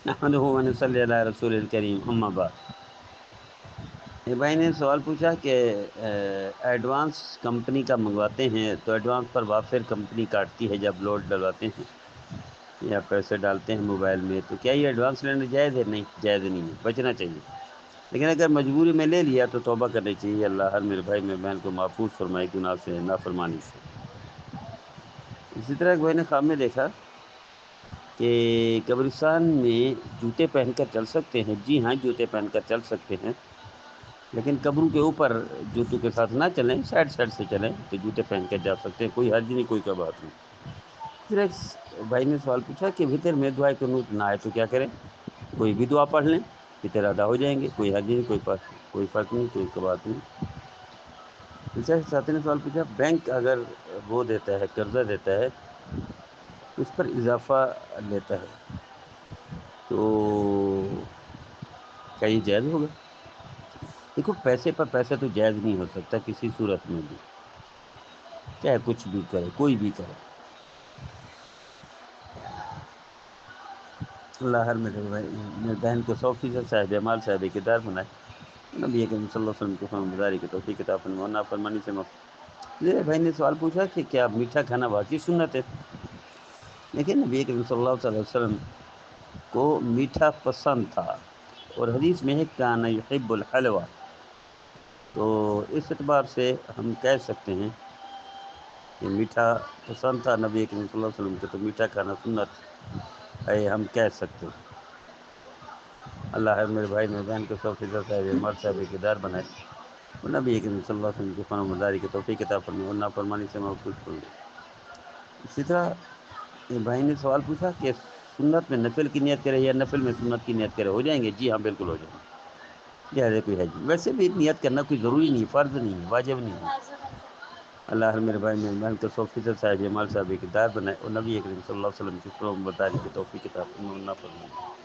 نحمدہ و نصلی علی رسول الکریم، اما بعد۔ ایک بھائی نے سوال پوچھا کہ ایڈوانس کمپنی کا منگواتے ہیں تو ایڈوانس پر وافر کمپنی کاٹتی ہے جب لوڈ ڈلواتے ہیں یا پیسے ڈالتے ہیں موبائل میں، تو کیا یہ ایڈوانس لینا جائز ہے؟ نہیں، جائز نہیں ہے، بچنا چاہیے۔ لیکن اگر مجبوری میں لے لیا تو توبہ کرنی چاہیے۔ اللہ ہر میرے بھائی میں بہن کو محفوظ فرمائے گناہ سے، نافرمانی سے۔ اسی طرح ایک بھائی نے خواب میں دیکھا کہ قبرستان میں جوتے پہن کر چل سکتے ہیں۔ جی ہاں، جوتے پہن کر چل سکتے ہیں، لیکن قبروں کے اوپر جوتوں کے ساتھ نہ چلیں، سائڈ سائڈ سے چلیں تو جوتے پہن کر جا سکتے ہیں، کوئی حرج نہیں، کوئی کا بات نہیں۔ پھر ایک بھائی نے سوال پوچھا کہ وطر میں دعائے قنوت نہ آئے تو کیا کریں؟ کوئی بھی دعا پڑھ لیں، وطر ادا ہو جائیں گے، کوئی حرج نہیں، کوئی فرق نہیں، کوئی کا بات نہیں۔ دوسرے ساتھی نے سوال پوچھا بینک اگر وہ دیتا ہے، قرضہ دیتا ہے، اس پر اضافہ لیتا ہے تو کیا یہ جائز ہوگا؟ دیکھو، پیسے پر پیسہ تو جائز نہیں ہو سکتا کسی صورت میں بھی، چاہے کچھ بھی کرے، کوئی بھی کرے۔ اللہ ہر میرے بہن کو 100% صاحب مال صاحب کردار بنائے، نبی کریم صلی اللہ علیہ وسلم کی فرمانبرداری کی توفیق عطا فرمائے اور نافرمانی سے میرے بھائی نے سوال پوچھا کہ کیا میٹھا کھانا واقعی سنت ہے؟ لیکن نبی کریم صلی اللہ علیہ وسلم کو میٹھا پسند تھا، اور حدیث میں ہے کان یحب الحلوہ، تو اس اعتبار سے ہم کہہ سکتے ہیں کہ میٹھا پسند تھا نبی کریم صلی اللہ علیہ وسلم کو، تو میٹھا کھانا سنت ہے، ہم کہہ سکتے ہیں۔ اللہ ہر میرے بھائی میرے بہن کو 100% صاحب مرد صاحب کردار بنائے اور نبی کریم صلی اللہ علیہ وسلم کی فرمانبرداری کی توفیق عطا فرمائے اور نافرمانی سے محفوظ فرمائے۔ اسی طرح یہ بھائی نے سوال پوچھا کہ سنت میں نفل کی نیت کرے یا نفل میں سنت کی نیت کرے، ہو جائیں گے؟ جی ہاں، بالکل ہو جائیں گے، جیسے کوئی ہے جی۔ ویسے بھی نیت کرنا کوئی ضروری نہیں، فرض نہیں ہے، واجب نہیں ہے۔ اللہ ہر میرے بھائی میرے بہن کو 100% صاحب مال صاحب کردار بنائے اور نبی کریم صلی اللہ علیہ وسلم کی فرمانبرداری کی توفیق عطا فرمائے اور نافرمانی